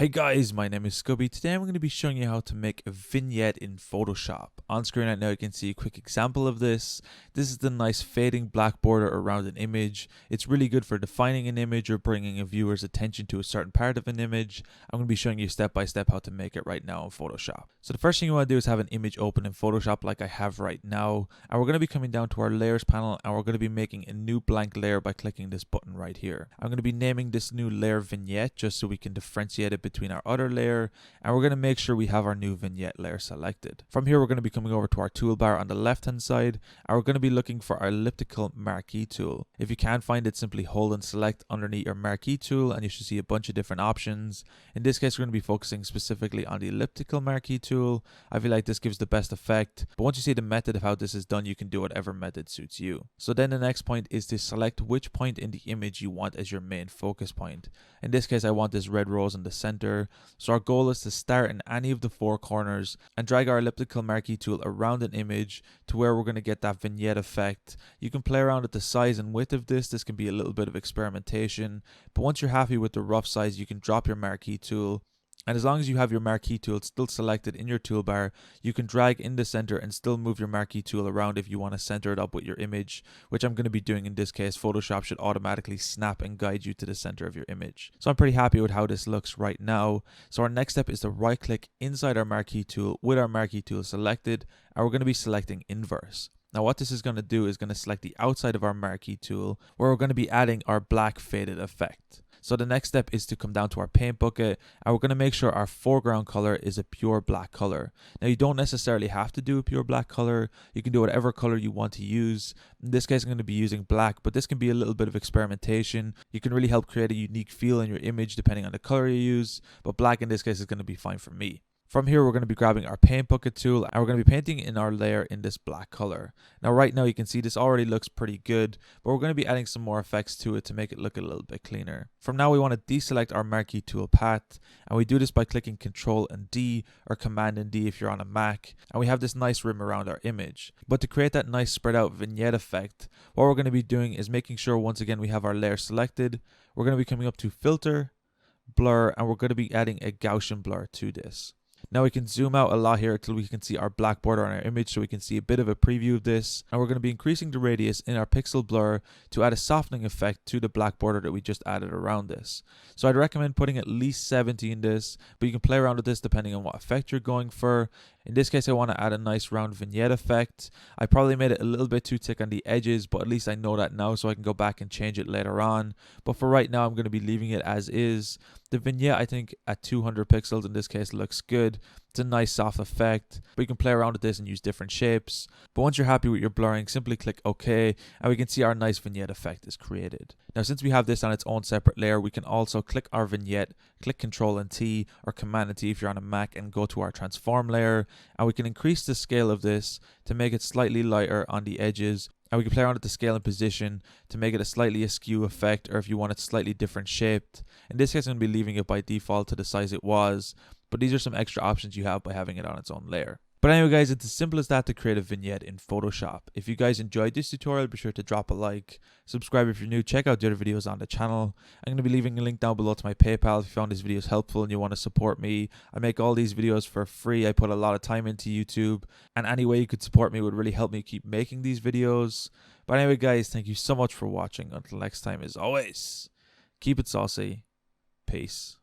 Hey guys, my name is Scoby. Today I'm going to be showing you how to make a vignette in Photoshop. On screen right now you can see a quick example of this. This is the nice fading black border around an image. It's really good for defining an image or bringing a viewer's attention to a certain part of an image. I'm going to be showing you step by step how to make it right now in Photoshop. So the first thing you want to do is have an image open in Photoshop like I have right now. And we're going to be coming down to our layers panel and we're going to be making a new blank layer by clicking this button right here. I'm going to be naming this new layer vignette just so we can differentiate it between our other layer, and we're going to make sure we have our new vignette layer selected. From here we're going to be coming over to our toolbar on the left hand side and we're going to be looking for our elliptical marquee tool. If you can't find it, simply hold and select underneath your marquee tool and you should see a bunch of different options. In this case we're going to be focusing specifically on the elliptical marquee tool. I feel like this gives the best effect, but once you see the method of how this is done, you can do whatever method suits you. So then the next point is to select which point in the image you want as your main focus point. In this case I want this red rose in the center. So our goal is to start in any of the four corners and drag our elliptical marquee tool around an image to where we're going to get that vignette effect. You can play around with the size and width of this. This can be a little bit of experimentation, but once you're happy with the rough size, you can drop your marquee tool. And as long as you have your marquee tool still selected in your toolbar, you can drag in the center and still move your marquee tool around if you want to center it up with your image, which I'm going to be doing in this case. Photoshop should automatically snap and guide you to the center of your image. So I'm pretty happy with how this looks right now. So our next step is to right click inside our marquee tool with our marquee tool selected, and we're going to be selecting inverse. Now what this is going to do is going to select the outside of our marquee tool where we're going to be adding our black faded effect. So the next step is to come down to our paint bucket and we're going to make sure our foreground color is a pure black color. Now you don't necessarily have to do a pure black color. You can do whatever color you want to use. In this case I'm going to be using black, but this can be a little bit of experimentation. You can really help create a unique feel in your image depending on the color you use, but black in this case is going to be fine for me. From here, we're going to be grabbing our paint bucket tool and we're going to be painting in our layer in this black color. Now, right now you can see this already looks pretty good, but we're going to be adding some more effects to it to make it look a little bit cleaner. From now, we want to deselect our marquee tool path, and we do this by clicking Control and D or Command and D if you're on a Mac, and we have this nice rim around our image. But to create that nice spread out vignette effect, what we're going to be doing is making sure once again we have our layer selected. We're going to be coming up to Filter, Blur, and we're going to be adding a Gaussian blur to this. Now we can zoom out a lot here until we can see our black border on our image, so we can see a bit of a preview of this. And we're going to be increasing the radius in our pixel blur to add a softening effect to the black border that we just added around this. So I'd recommend putting at least 70 in this, but you can play around with this depending on what effect you're going for. In this case I want to add a nice round vignette effect. I probably made it a little bit too thick on the edges, but at least I know that now so I can go back and change it later on. But for right now I'm going to be leaving it as is. The vignette I think at 200 pixels in this case looks good. It's a nice soft effect, but you can play around with this and use different shapes. But once you're happy with your blurring, simply click OK and we can see our nice vignette effect is created. Now since we have this on its own separate layer, we can also click our vignette, click Control and T or Command and T if you're on a Mac, and go to our transform layer, and we can increase the scale of this to make it slightly lighter on the edges. And we can play around with the scale and position to make it a slightly askew effect, or if you want it slightly different shaped. In this case I'm going to be leaving it by default to the size it was, but these are some extra options you have by having it on its own layer. But anyway guys, it's as simple as that to create a vignette in Photoshop. If you guys enjoyed this tutorial, be sure to drop a like, subscribe if you're new, check out the other videos on the channel. I'm going to be leaving a link down below to my PayPal if you found this videos helpful and you want to support me. I make all these videos for free. I put a lot of time into YouTube, and any way you could support me would really help me keep making these videos. But anyway guys, thank you so much for watching. Until next time, as always, keep it saucy. Peace.